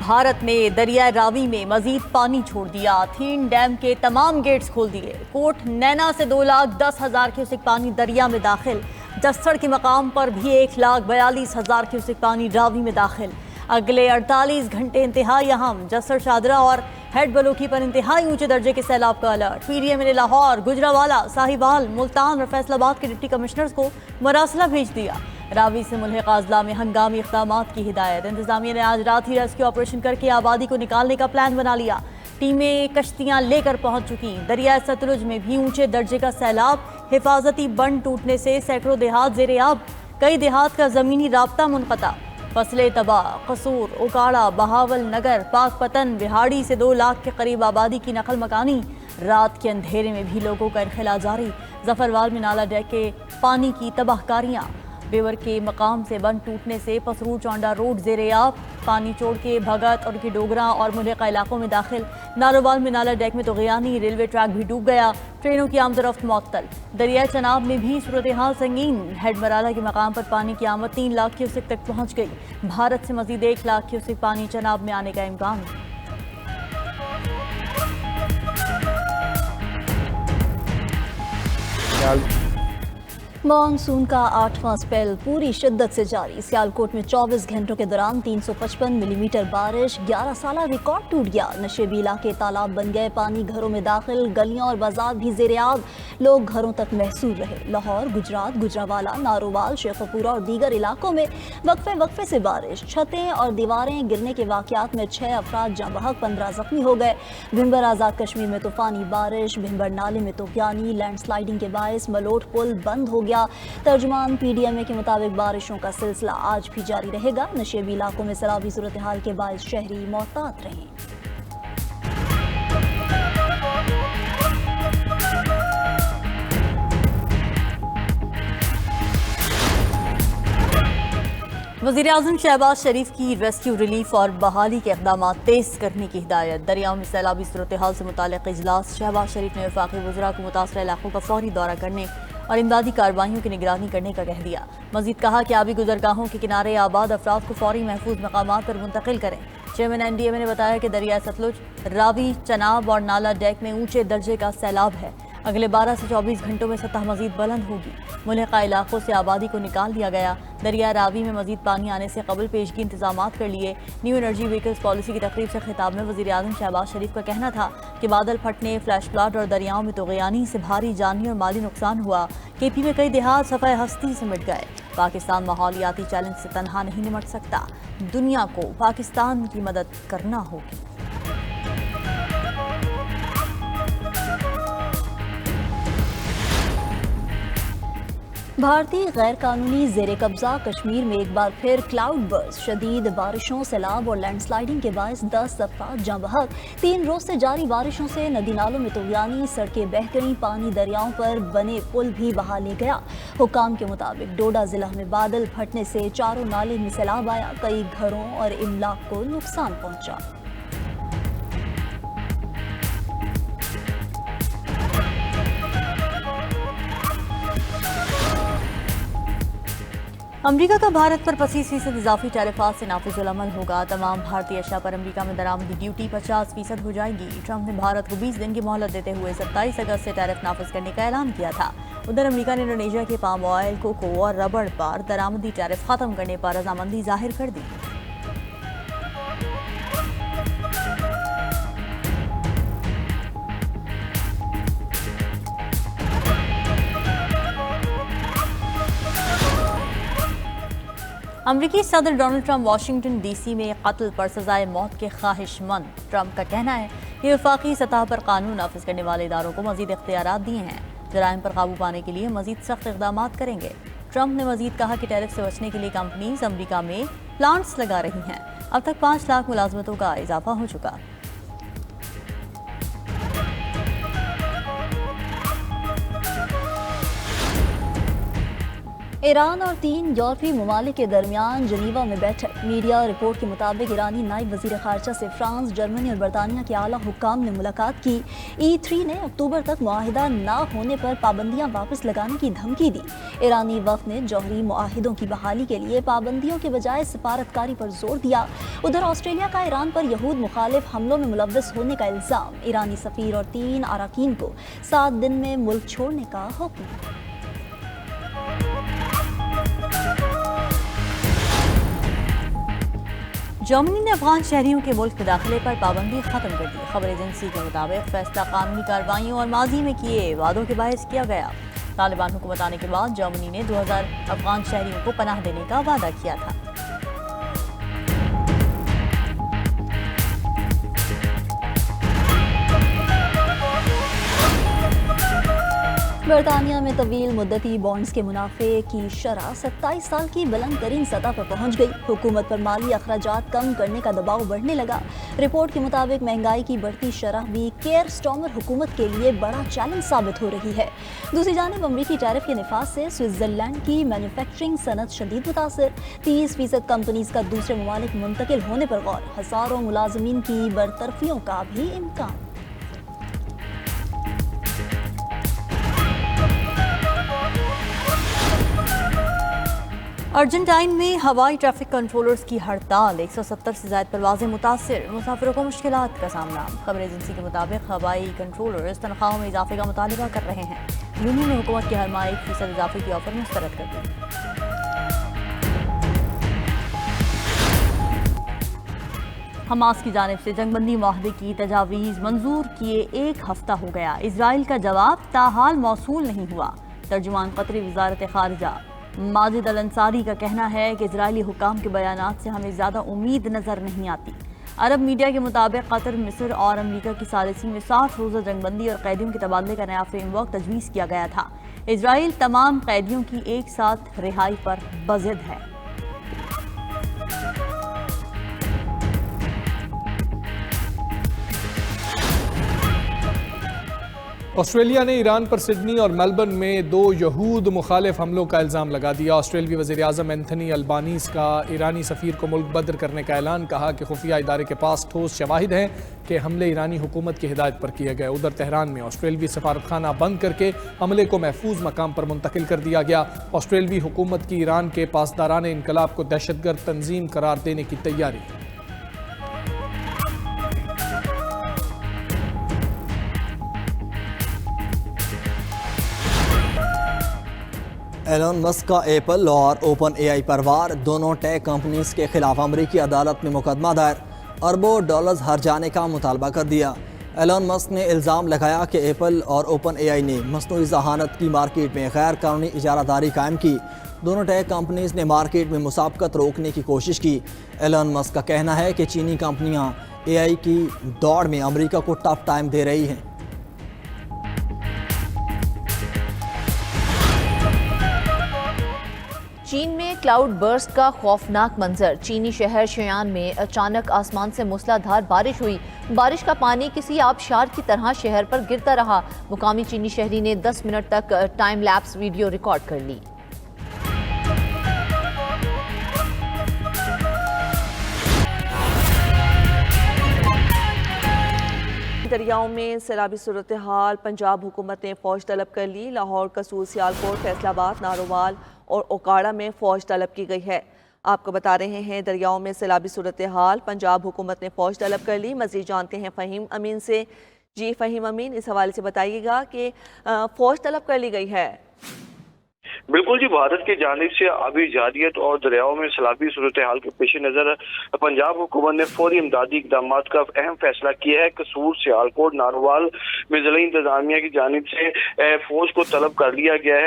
بھارت نے دریائے راوی میں مزید پانی چھوڑ دیا، تھین ڈیم کے تمام گیٹس کھول دیے۔ کوٹ نینا سے 2,10,000 کیوسک پانی دریا میں داخل، جسڑ کے مقام پر بھی 1,42,000 کیوسک پانی راوی میں داخل۔ اگلے 48 گھنٹے انتہائی اہم، جسڑ شاہدرہ اور ہیڈ بلوکی پر انتہائی اونچے درجے کے سیلاب کا الرٹ۔ پی ڈی ایم نے لاہور، گجرانوالہ، ساہیوال، ملتان اور فیصل آباد کے ڈپٹی کمشنرز کو مراسلہ بھیج دیا۔ راوی سے ملحقہ اضلاع میں ہنگامی اقدامات کی ہدایت۔ انتظامیہ نے آج رات ہی ریسکیو آپریشن کر کے آبادی کو نکالنے کا پلان بنا لیا۔ ٹیمیں کشتیاں لے کر پہنچ چکی۔ دریائے ستلج میں بھی اونچے درجے کا سیلاب، حفاظتی بند ٹوٹنے سے سینکڑوں دیہات زیر آب، کئی دیہات کا زمینی رابطہ منقطع۔ فصلیں تباہ، قصور، اوکاڑا، بہاول نگر، پاک پتن، بہاڑی سے 2 لاکھ کے قریب آبادی کی نقل مکانی۔ رات کے اندھیرے میں بھی لوگوں کا انخلا جاری۔ ظفروال میں نالہ ڈیک کے پانی کی تباہ کاریاں۔ بیور کے مقام سے بند ٹوٹنے سے پسرور چونڈا روڈ زیر آب، پانی چھوڑ کے بھگت اور کی ڈوگراں اور ملحقہ علاقوں میں داخل۔ ناروال میں نالہ ڈیک میں طغیانی، ریلوے ٹریک بھی ڈوب گیا، ٹرینوں کی آمد و رفت معطل۔ دریائے چناب میں بھی صورتحال سنگین، ہیڈ مرالہ کے مقام پر پانی کی آمد 3 لاکھ کیوسک تک پہنچ گئی۔ بھارت سے مزید 1 لاکھ کیوسک پانی چناب میں آنے کا امکان۔ مانسون کا 8واں سپیل پوری شدت سے جاری۔ سیالکوٹ میں 24 گھنٹوں کے دوران 355 ملی میٹر بارش، 11 سالہ ریکارڈ ٹوٹ گیا۔ نشیبی علاقے تالاب بن گئے، پانی گھروں میں داخل، گلیاں اور بازار بھی زیر آب، لوگ گھروں تک محصور رہے۔ لاہور، گجرات، گجرانوالہ، نارووال، شیخو پورہ اور دیگر علاقوں میں وقفے سے بارش، چھتیں اور دیواریں گرنے کے واقعات میں 6 افراد جاں بحق، 15 زخمی ہو گئے۔ بھنبر آزاد کشمیر میں طوفانی بارش، بھنبر نالے میں طغیانی، لینڈ سلائیڈنگ کے باعث ملوٹ پل بند ہو گیا۔ ترجمان پی ڈی ایم اے کے مطابق بارشوں کا سلسلہ آج بھی جاری رہے گا۔ نشیبی علاقوں میں سیلابی صورتحال کے باعث شہری محتاط رہیں۔ وزیراعظم شہباز شریف کی ریسکیو، ریلیف اور بحالی کے اقدامات تیز کرنے کی ہدایت۔ دریاؤں میں سیلابی صورتحال سے متعلق اجلاس۔ شہباز شریف نے وفاقی وزراء کو متاثرہ علاقوں کا فوری دورہ کرنے اور امدادی کارروائیوں کی نگرانی کرنے کا کہہ دیا۔ مزید کہا کہ آبی گزرگاہوں کے کنارے آباد افراد کو فوری محفوظ مقامات پر منتقل کریں۔ چیئرمین این ڈی ایم اے نے بتایا کہ دریائے ستلج، راوی، چناب اور نالہ ڈیک میں اونچے درجے کا سیلاب ہے۔ اگلے 12 سے 24 گھنٹوں میں سطح مزید بلند ہوگی۔ ملحقہ علاقوں سے آبادی کو نکال دیا گیا۔ دریائے راوی میں مزید پانی آنے سے قبل پیشگی انتظامات کر لیے۔ نیو انرجی وہیکلز پالیسی کی تقریب سے خطاب میں وزیراعظم شہباز شریف کا کہنا تھا کہ بادل پھٹنے، فلیش فلڈ اور دریاؤں میں طغیانی سے بھاری جانی اور مالی نقصان ہوا۔ کے پی میں کئی دیہات صفحہ ہستی سے مٹ گئے۔ پاکستان ماحولیاتی چیلنج سے تنہا نہیں نمٹ سکتا، دنیا کو پاکستان کی مدد کرنا ہوگی۔ بھارتی غیر قانونی زیر قبضہ کشمیر میں ایک بار پھر کلاؤڈ برسٹ، شدید بارشوں، سیلاب اور لینڈ سلائیڈنگ کے باعث 10 افراد جاں بحق۔ 3 روز سے جاری بارشوں سے ندی نالوں میں طغیانی، سڑکیں بہہ گئیں، پانی دریاؤں پر بنے پل بھی بہا لے گیا۔ حکام کے مطابق ڈوڈا ضلع میں بادل پھٹنے سے چاروں نالے میں سیلاب آیا، کئی گھروں اور املاک کو نقصان پہنچا۔ امریکہ کا بھارت پر 25% اضافی ٹیرفات سے نافذ العمل ہوگا۔ تمام بھارتی اشیاء پر امریکہ میں درآمدی ڈیوٹی 50% ہو جائے گی۔ ٹرمپ نے بھارت کو 20 دن کی مہلت دیتے ہوئے 27 اگست سے ٹیرف نافذ کرنے کا اعلان کیا تھا۔ ادھر امریکہ نے انڈونیشیا کے پام آئل، کوکو اور ربڑ پر درآمدی ٹیرف ختم کرنے پر رضامندی ظاہر کر دی۔ امریکی صدر Donald Trump Washington D C میں قتل پر سزائے موت کے خواہش مند۔ ٹرمپ کا کہنا ہے کہ وفاقی سطح پر قانون نافذ کرنے والے اداروں کو مزید اختیارات دیے ہیں، جرائم پر قابو پانے کے لیے مزید سخت اقدامات کریں گے۔ ٹرمپ نے مزید کہا کہ ٹیرف سے بچنے کے لیے کمپنیز امریکہ میں پلانٹس لگا رہی ہیں۔ اب تک 5 لاکھ ملازمتوں کا اضافہ ہو چکا۔ ایران اور 3 یورپی ممالک کے درمیان جنیوا میں بیٹھک۔ میڈیا رپورٹ کے مطابق ایرانی نائب وزیر خارجہ سے فرانس، جرمنی اور برطانیہ کے اعلیٰ حکام نے ملاقات کی۔ E3 نے اکتوبر تک معاہدہ نہ ہونے پر پابندیاں واپس لگانے کی دھمکی دی۔ ایرانی وفد نے جوہری معاہدوں کی بحالی کے لیے پابندیوں کے بجائے سفارتکاری پر زور دیا۔ ادھر آسٹریلیا کا ایران پر یہود مخالف حملوں میں ملوث ہونے کا الزام۔ ایرانی سفیر اور 3 اراکین کو 7 دن میں ملک چھوڑنے کا حکم۔ جرمنی نے افغان شہریوں کے ملک میں داخلے پر پابندی ختم کر دی۔ خبر ایجنسی کے مطابق فیصلہ قانونی کارروائیوں اور ماضی میں کیے وعدوں کے باعث کیا گیا۔ طالبان حکومت آنے کے بعد جرمنی نے 2000 افغان شہریوں کو پناہ دینے کا وعدہ کیا تھا۔ برطانیہ میں طویل مدتی بانڈز کے منافع کی شرح 27 سال کی بلند ترین سطح پر پہنچ گئی۔ حکومت پر مالی اخراجات کم کرنے کا دباؤ بڑھنے لگا۔ رپورٹ کے مطابق مہنگائی کی بڑھتی شرح بھی کیئر سٹارمر حکومت کے لیے بڑا چیلنج ثابت ہو رہی ہے۔ دوسری جانب امریکی ٹیرف کے نفاذ سے سوئٹزرلینڈ کی مینوفیکچرنگ صنعت شدید متاثر۔ 30% کمپنیز کا دوسرے ممالک منتقل ہونے پر غور۔ ہزاروں ملازمین کی برطرفیوں کا بھی امکان۔ ارجنٹائن میں ہوائی ٹریفک کنٹرولرز کی ہڑتال، 170 سے زائد پروازیں متاثر، مسافروں کو مشکلات کا سامنا۔ خبر ایجنسی کے مطابق ہوائی کنٹرولرز تنخواہوں میں اضافے کا مطالبہ کر رہے ہیں۔ یونین نے حکومت کے ہر ماہ 1% اضافے کی آفر مسترد کر دی۔ حماس کی جانب سے جنگ بندی معاہدے کی تجاویز منظور کیے 1 ہفتہ ہو گیا۔ اسرائیل کا جواب تاحال موصول نہیں ہوا۔ ترجمان قطری وزارت خارجہ ماجد الانصاری کا کہنا ہے کہ اسرائیلی حکام کے بیانات سے ہمیں زیادہ امید نظر نہیں آتی۔ عرب میڈیا کے مطابق قطر، مصر اور امریکہ کی ثالثی میں 60 روزہ جنگ بندی اور قیدیوں کے تبادلے کا نیا فریم ورک تجویز کیا گیا تھا۔ اسرائیل تمام قیدیوں کی ایک ساتھ رہائی پر بضد ہے۔ آسٹریلیا نے ایران پر سڈنی اور میلبرن میں 2 یہود مخالف حملوں کا الزام لگا دیا۔ آسٹریلوی وزیر اعظم اینتھنی البانیز کا ایرانی سفیر کو ملک بدر کرنے کا اعلان، کہا کہ خفیہ ادارے کے پاس ٹھوس شواہد ہیں کہ حملے ایرانی حکومت کی ہدایت پر کیے گئے۔ ادھر تہران میں آسٹریلوی سفارتخانہ بند کر کے عملے کو محفوظ مقام پر منتقل کر دیا گیا۔ آسٹریلوی حکومت کی ایران کے پاسداران انقلاب کو دہشت گرد تنظیم قرار دینے کی تیاری۔ ایلن مسک کا ایپل اور اوپن اے آئی پر وار، دونوں ٹیک کمپنیز کے خلاف امریکی عدالت میں مقدمہ دائر، اربوں ڈالرز ہر جانے کا مطالبہ کر دیا۔ ایلن مسک نے الزام لگایا کہ ایپل اور اوپن اے آئی نے مصنوعی ذہانت کی مارکیٹ میں غیر قانونی اجارہ داری قائم کی۔ دونوں ٹیک کمپنیز نے مارکیٹ میں مسابقت روکنے کی کوشش کی۔ ایلن مسک کا کہنا ہے کہ چینی کمپنیاں اے آئی کی دوڑ میں امریکہ کو ٹف ٹائم دے رہی ہیں۔ چین میں کلاؤڈ برسٹ کا خوفناک منظر۔ چینی شہر شیان میں اچانک آسمان سے موسلا دھار بارش ہوئی۔ بارش کا پانی کسی آبشار کی طرح شہر پر گرتا رہا۔ مقامی چینی شہری نے 10 منٹ تک ٹائم لیپس ویڈیو ریکارڈ کر لی۔ دریاؤں میں سیلابی صورتحال، پنجاب حکومت نے فوج طلب کر لی۔ لاہور، قصور، سیالکوٹ، فیصل آباد، نارووال اور اوکاڑا میں فوج طلب کی گئی ہے۔ آپ کو بتا رہے ہیں دریاؤں میں سیلابی صورتحال، پنجاب حکومت نے فوج طلب کر لی۔ مزید جانتے ہیں فہیم امین سے۔ جی فہیم امین، اس حوالے سے بتائیے گا کہ فوج طلب کر لی گئی ہے۔ بالکل جی، بھارت کی جانب سے آبی جارحیت اور دریاؤں میں سیلابی صورتحال کے پیش نظر پنجاب حکومت نے فوری امدادی اقدامات کا اہم فیصلہ کیا ہے۔ قصور، سیالکوٹ، نارووال میں ضلعی انتظامیہ کی جانب سے فوج کو طلب کر لیا گیا ہے۔